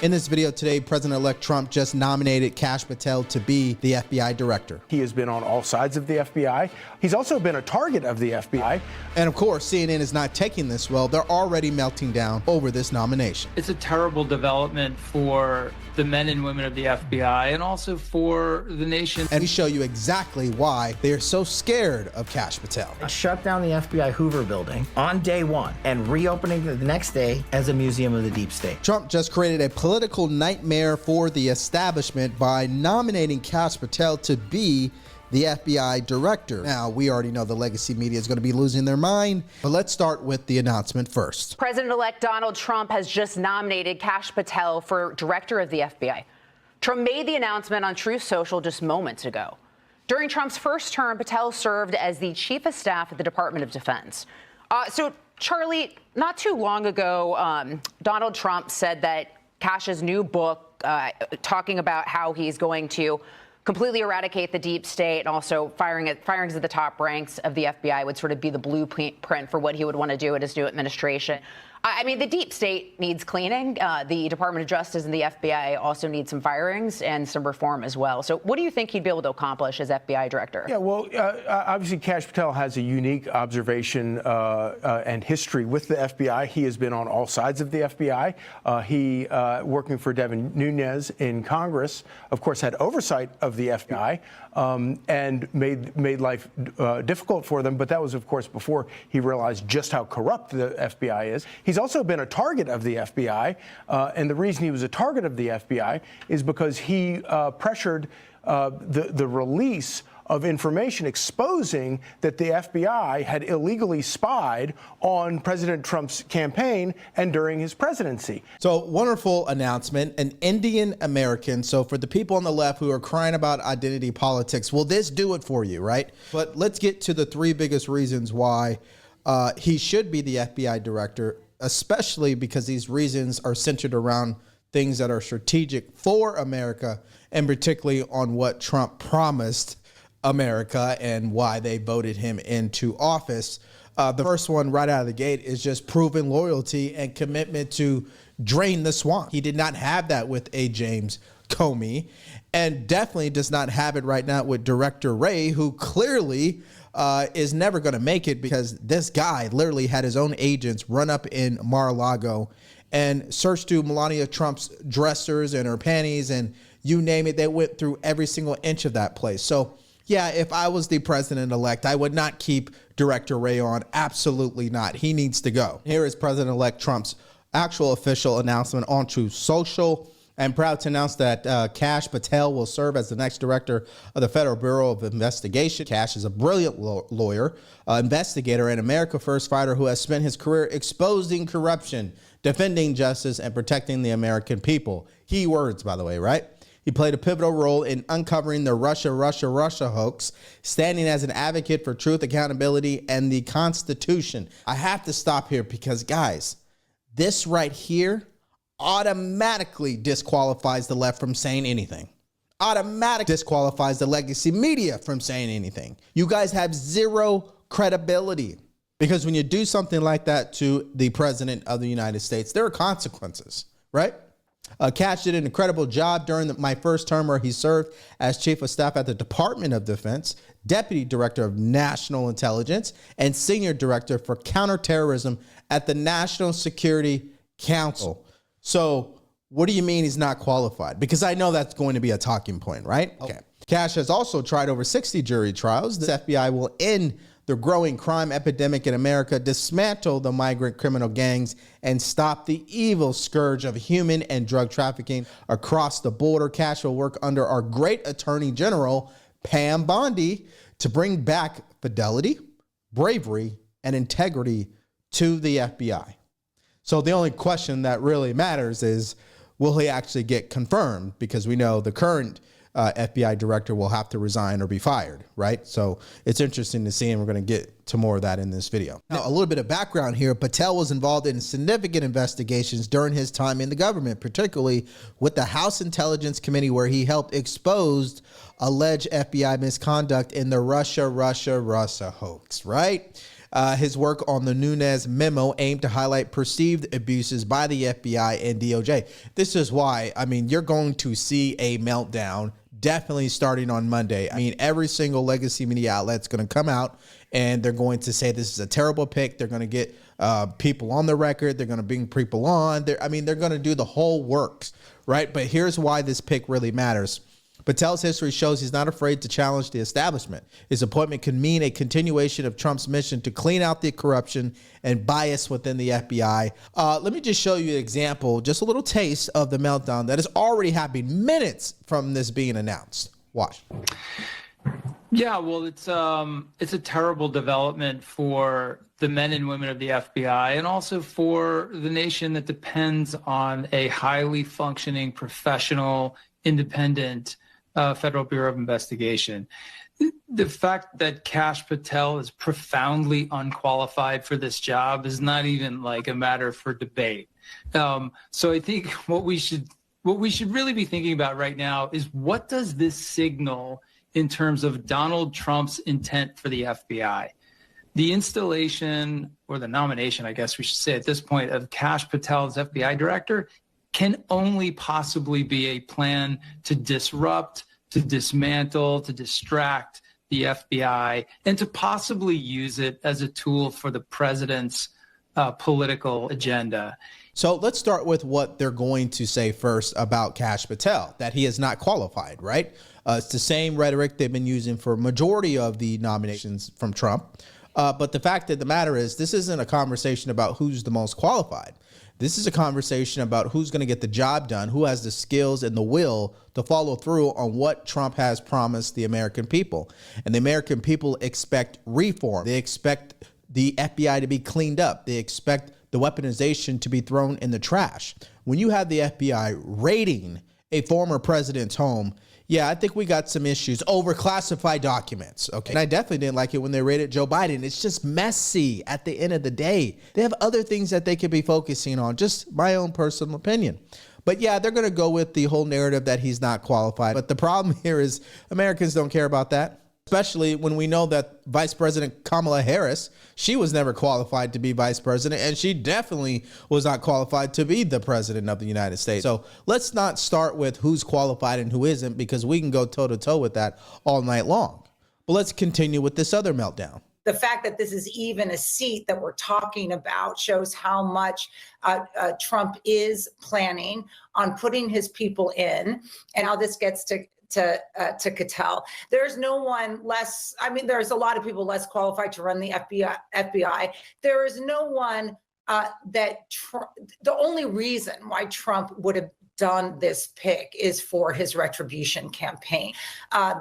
In this video today, President-elect Trump just nominated Kash Patel to be the FBI director. He has been on all sides of the FBI. He's also been a target of the FBI. And of course, CNN is not taking this well. They're already melting down over this nomination. It's a terrible development for the men and women of the FBI and also for the nation. And we show you exactly why they are so scared of Kash Patel. Shut down the FBI Hoover building on day one and reopening it the next day as a museum of the deep state. Trump just created a political nightmare for the establishment by nominating Kash Patel to be the FBI director. Now, we already know the legacy media is going to be losing their mind, but let's start with the announcement first. President-elect Donald Trump has just nominated Kash Patel for director of the FBI. Trump made the announcement on Truth Social just moments ago. During Trump's first term, Patel served as the chief of staff at the Department of Defense. So, Charlie, not too long ago, Donald Trump said that Kash's new book, talking about how he's going to completely eradicate the deep state and also firings at the top ranks of the FBI would sort of be the blueprint for what he would want to do at his new administration. I mean, the deep state needs cleaning. The Department of Justice and the FBI also need some firings and some reform as well. So what do you think he'd be able to accomplish as FBI director? Yeah, well, obviously, Kash Patel has a unique observation and history with the FBI. He has been on all sides of the FBI. He, working for Devin Nunes in Congress, of course, had oversight of the FBI and made life difficult for them. But that was, of course, before he realized just how corrupt the FBI is. He's also been a target of the FBI, and the reason he was a target of the FBI is because he pressured the release of information exposing that the FBI had illegally spied on President Trump's campaign and during his presidency. So, wonderful announcement, an Indian American. So for the people on the left who are crying about identity politics, will this do it for you, right? But let's get to the three biggest reasons why he should be the FBI director, especially because these reasons are centered around things that are strategic for America, and particularly on what Trump promised America and why they voted him into office. The first one right out of the gate is just proven loyalty and commitment to drain the swamp. He did not have that with A. James Comey, and definitely does not have it right now with Director Wray, who clearly is never going to make it, because this guy literally had his own agents run up in Mar-a-Lago and search through Melania Trump's dressers and her panties and you name it. They went through every single inch of that place. So yeah, if I was the president-elect, I would not keep Director Wray on. Absolutely not. He needs to go. Here is President-elect Trump's actual official announcement on Truth Social. I'm proud to announce that Kash Patel will serve as the next director of the Federal Bureau of Investigation. Kash is a brilliant lawyer, investigator, and America First fighter who has spent his career exposing corruption, defending justice, and protecting the American people. Key words, by the way, right? He played a pivotal role in uncovering the Russia hoax, standing as an advocate for truth, accountability, and the Constitution. I have to stop here because, guys, this right here automatically disqualifies the left from saying anything. Automatically disqualifies the legacy media from saying anything. You guys have zero credibility, because when you do something like that to the president of the United States, there are consequences, right? Kash did an incredible job during my first term, where he served as chief of staff at the Department of Defense, deputy director of national intelligence, and senior director for counterterrorism at the National Security Council. So what do you mean he's not qualified? Because I know that's going to be a talking point, right? Okay. Kash has also tried over 60 jury trials. The FBI will end the growing crime epidemic in America, dismantle the migrant criminal gangs, and stop the evil scourge of human and drug trafficking across the border. Kash will work under our great Attorney General, Pam Bondi, to bring back fidelity, bravery, and integrity to the FBI. So the only question that really matters is, will he actually get confirmed? Because we know the current FBI director will have to resign or be fired, right? So it's interesting to see, and we're going to get to more of that in this video. Now, a little bit of background here. Patel was involved in significant investigations during his time in the government, particularly with the House Intelligence Committee, where he helped expose alleged FBI misconduct in the Russia hoax, right? his work on the Nunes memo aimed to highlight perceived abuses by the FBI and DOJ. This is why, I mean, you're going to see a meltdown definitely starting on Monday. I mean, every single legacy media outlet's going to come out and they're going to say this is a terrible pick. They're going to get people on the record. They're going to bring people on. They're going to do the whole works, right? But here's why this pick really matters. Patel's history shows he's not afraid to challenge the establishment. His appointment could mean a continuation of Trump's mission to clean out the corruption and bias within the FBI. Let me just show you an example, just a little taste of the meltdown that is already happening minutes from this being announced. Watch. Yeah, well, it's a terrible development for the men and women of the FBI and also for the nation that depends on a highly functioning, professional, independent Federal Bureau of Investigation. The fact that Kash Patel is profoundly unqualified for this job is not even like a matter for debate. So I think what we should really be thinking about right now is what does this signal in terms of Donald Trump's intent for the FBI? The installation, or the nomination, I guess we should say at this point, of Kash Patel as FBI director can only possibly be a plan to disrupt, to dismantle, to distract the FBI, and to possibly use it as a tool for the president's political agenda. So let's start with what they're going to say first about Kash Patel, that he is not qualified, right? It's the same rhetoric they've been using for a majority of the nominations from Trump. But the fact of the matter is, this isn't a conversation about who's the most qualified. This is a conversation about who's going to get the job done, who has the skills and the will to follow through on what Trump has promised the American people. And the American people expect reform. They expect the FBI to be cleaned up. They expect the weaponization to be thrown in the trash. When you have the FBI raiding a former president's home, yeah, I think we got some issues over classified documents. Okay. And I definitely didn't like it when they raided Joe Biden. It's just messy at the end of the day. They have other things that they could be focusing on, just my own personal opinion. But yeah, they're going to go with the whole narrative that he's not qualified. But the problem here is Americans don't care about that, especially when we know that Vice President Kamala Harris, she was never qualified to be vice president, and she definitely was not qualified to be the president of the United States. So let's not start with who's qualified and who isn't, because we can go toe-to-toe with that all night long. But let's continue with this other meltdown. The fact that this is even a seat that we're talking about shows how much Trump is planning on putting his people in, and how this gets to Patel. There's no one less, I mean, there's a lot of people less qualified to run the FBI. There is no one the only reason why Trump would have done this pick is for his retribution campaign.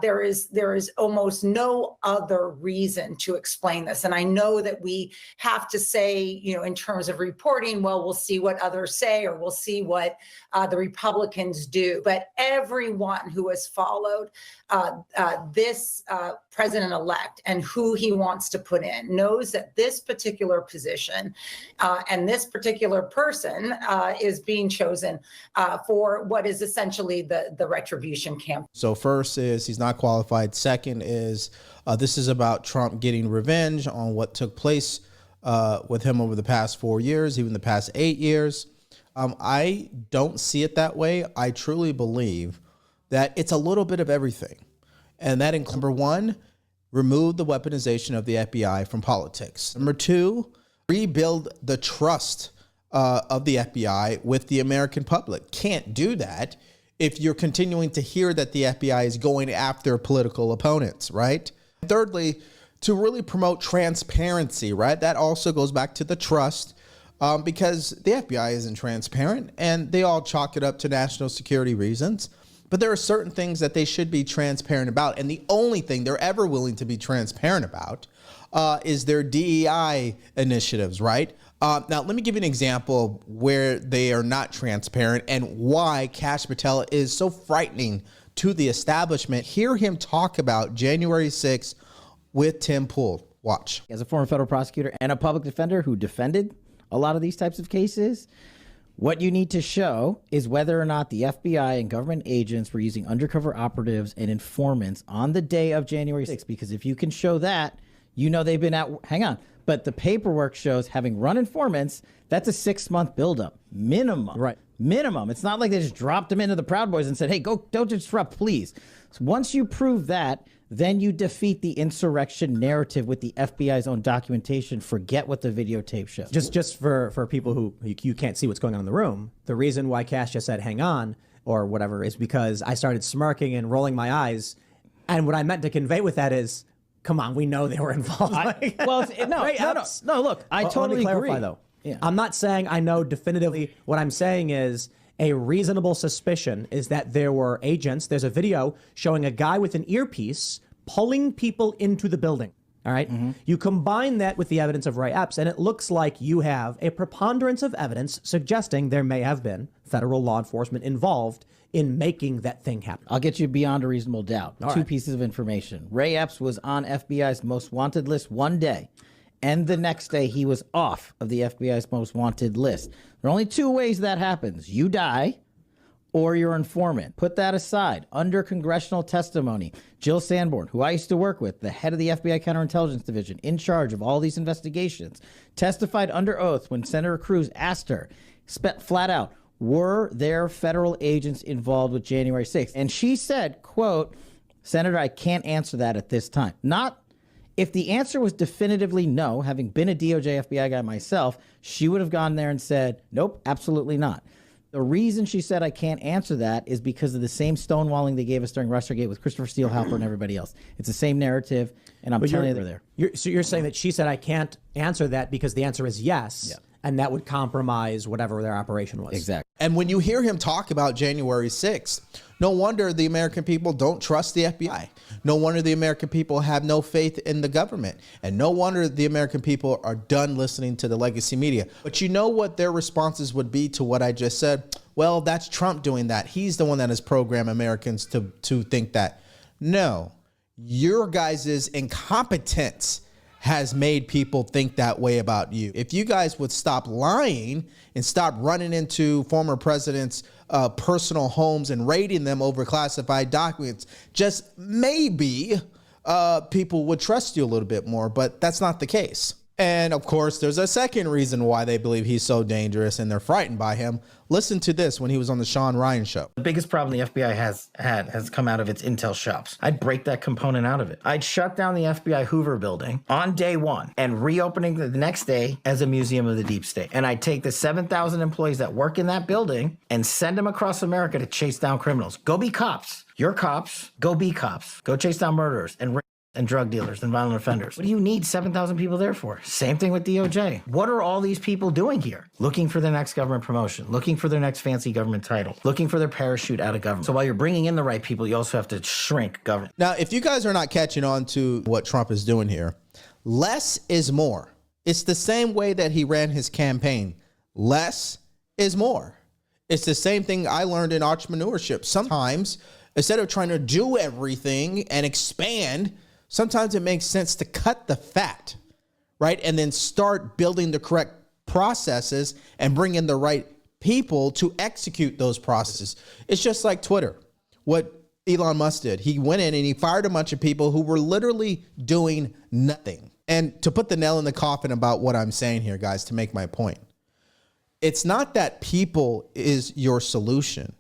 There is almost no other reason to explain this. And I know that we have to say, you know, in terms of reporting, well, we'll see what others say, or we'll see what the Republicans do. But everyone who has followed this president-elect and who he wants to put in knows that this particular position and this particular person is being chosen for what is essentially the retribution camp. So first is he's not qualified. Second is this is about Trump getting revenge on what took place with him over the past 4 years, even the past 8 years. I don't see it that way. I truly believe that it's a little bit of everything. And that includes, number one, remove the weaponization of the FBI from politics. Number two, rebuild the trust of the FBI with the American public. Can't do that if you're continuing to hear that the FBI is going after political opponents, right? Thirdly, to really promote transparency, right? That also goes back to the trust, because the FBI isn't transparent and they all chalk it up to national security reasons. But there are certain things that they should be transparent about. And the only thing they're ever willing to be transparent about is their DEI initiatives, right? Now, let me give you an example where they are not transparent and why Kash Patel is so frightening to the establishment. Hear him talk about January 6th with Tim Pool. Watch. As a former federal prosecutor and a public defender who defended a lot of these types of cases, what you need to show is whether or not the FBI and government agents were using undercover operatives and informants on the day of January 6th. Because if you can show that, you know they've been at, hang on, But the paperwork shows, having run informants, that's a 6-month buildup, minimum. Right. Minimum. It's not like they just dropped him into the Proud Boys and said, hey, go, don't disrupt, please. So once you prove that, then you defeat the insurrection narrative with the FBI's own documentation. Forget what the videotape shows. Just for people who you can't see what's going on in the room, the reason why Kash just said hang on or whatever is because I started smirking and rolling my eyes. And what I meant to convey with that is, come on, we know they were involved. No, look, I totally clarify, agree. Though. Yeah. I'm not saying I know definitively. What I'm saying is a reasonable suspicion is that there were agents. There's a video showing a guy with an earpiece pulling people into the building. All right. Mm-hmm. You combine that with the evidence of Ray Epps, and it looks like you have a preponderance of evidence suggesting there may have been federal law enforcement involved in making that thing happen. I'll get you beyond a reasonable doubt. All Two right. pieces of information. Ray Epps was on FBI's most wanted list one day, and the next day he was off of the FBI's most wanted list. There are only two ways that happens. You die, or your informant. Put that aside. Under congressional testimony, Jill Sanborn, who I used to work with, the head of the FBI Counterintelligence Division, in charge of all these investigations, testified under oath when Senator Cruz asked her, flat out, were there federal agents involved with January 6th? And she said, quote, Senator, I can't answer that at this time. Not if the answer was definitively no, having been a DOJ FBI guy myself, she would have gone there and said, nope, absolutely not. The reason she said I can't answer that is because of the same stonewalling they gave us during Russiagate with Christopher Steele, Halper, and everybody else. It's the same narrative, and I'm telling you they're there. So you're saying that she said I can't answer that because the answer is yes, and that would compromise whatever their operation was. Exactly. And when you hear him talk about January 6th, no wonder the American people don't trust the FBI. No wonder the American people have no faith in the government. And no wonder the American people are done listening to the legacy media. But you know what their responses would be to what I just said? Well, that's Trump doing that. He's the one that has programmed Americans to think that. No, your guys' incompetence has made people think that way about you. If you guys would stop lying and stop running into former presidents' personal homes and raiding them over classified documents, just maybe people would trust you a little bit more, but that's not the case. And of course, there's a second reason why they believe he's so dangerous and they're frightened by him. Listen to this when he was on the Sean Ryan show. The biggest problem the FBI has come out of its intel shops. I'd break that component out of it. I'd shut down the FBI Hoover building on day one and reopening the next day as a museum of the deep state. And I'd take the 7,000 employees that work in that building and send them across America to chase down criminals. Go be cops. You're cops. Go be cops. Go chase down murderers and drug dealers and violent offenders. What do you need 7,000 people there for? Same thing with DOJ. What are all these people doing here? Looking for the next government promotion, looking for their next fancy government title, looking for their parachute out of government. So while you're bringing in the right people, you also have to shrink government. Now, if you guys are not catching on to what Trump is doing here, less is more. It's the same way that he ran his campaign. Less is more. It's the same thing I learned in entrepreneurship. Sometimes, instead of trying to do everything and expand, sometimes it makes sense to cut the fat, right? And then start building the correct processes and bring in the right people to execute those processes. It's just like Twitter, what Elon Musk did. He went in and he fired a bunch of people who were literally doing nothing. And to put the nail in the coffin about what I'm saying here, guys, to make my point, it's not that people is your solution.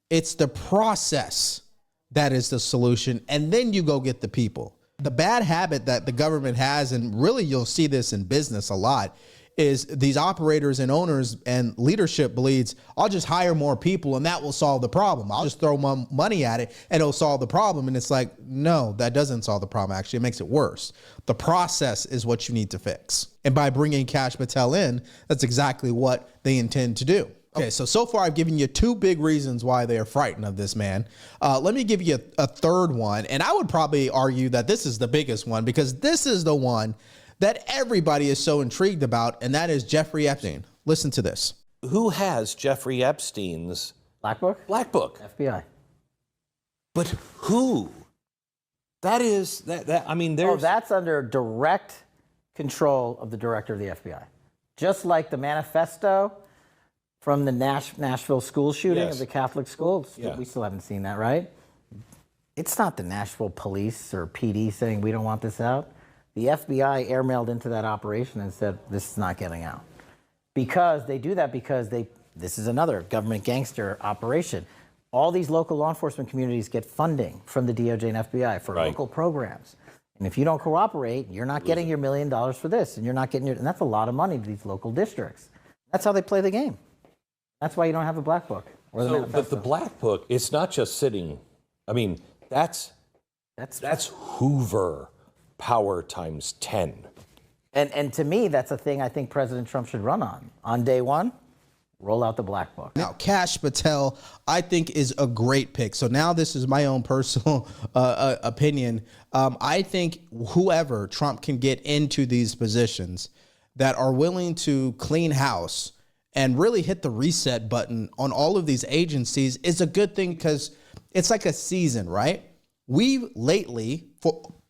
It's the process that is the solution. And then you go get the people. The bad habit that the government has, and really you'll see this in business a lot, is these operators and owners and leadership believes, I'll just hire more people and that will solve the problem. I'll just throw my money at it and it'll solve the problem. And it's like, no, that doesn't solve the problem. Actually, it makes it worse. The process is what you need to fix. And by bringing Kash Patel in, that's exactly what they intend to do. Okay, so far I've given you two big reasons why they are frightened of this man. Let me give you a third one, and I would probably argue that this is the biggest one because this is the one that everybody is so intrigued about, and that is Jeffrey Epstein. Listen to this. Who has Jeffrey Epstein's Black Book? Black Book? FBI. But who? That is, that I mean, there's... Oh, that's under direct control of the director of the FBI. Just like the manifesto from the Nashville school shooting of the Catholic schools. Yeah. We still haven't seen that, right? It's not the Nashville police or PD saying we don't want this out. The FBI airmailed into that operation and said, this is not getting out. Because they do that because this is another government gangster operation. All these local law enforcement communities get funding from the DOJ and FBI for local programs. And if you don't cooperate, you're not getting your $1 million for this, and you're not getting and that's a lot of money to these local districts. That's how they play the game. That's why you don't have a black book. Or the but the black book, it's not just sitting. I mean, that's Hoover power times 10. And to me, that's a thing I think President Trump should run on. On day one, roll out the black book. Now, Kash Patel, I think, is a great pick. So now this is my own personal opinion. I think whoever Trump can get into these positions that are willing to clean house and really hit the reset button on all of these agencies is a good thing, because it's like a season, right? We lately,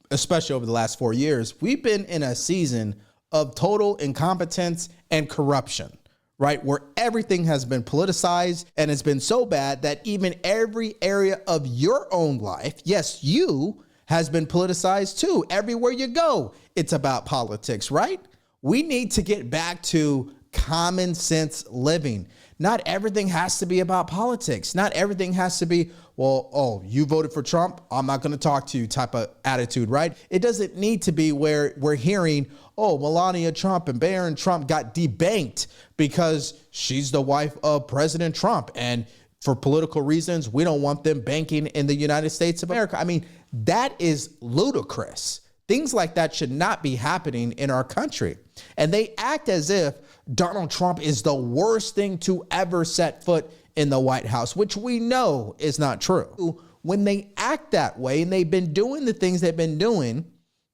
especially over the last 4 years, we've been in a season of total incompetence and corruption, right? Where everything has been politicized, and it's been so bad that even every area of your own life, yes, you, has been politicized too. Everywhere you go, it's about politics, right? We need to get back to common sense living. Not everything has to be about politics. Not everything has to be, well, oh, you voted for Trump, I'm not going to talk to you type of attitude, right? It doesn't need to be where we're hearing, oh, Melania Trump and Barron Trump got debanked because she's the wife of President Trump, and for political reasons, we don't want them banking in the United States of America. I mean, that is ludicrous. Things like that should not be happening in our country. And they act as if Donald Trump is the worst thing to ever set foot in the White House, which we know is not true. When they act that way, and they've been doing the things they've been doing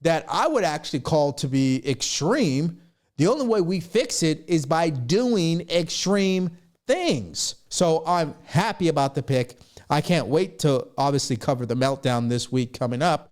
that I would actually call to be extreme, the only way we fix it is by doing extreme things. So I'm happy about the pick. I can't wait to obviously cover the meltdown this week coming up.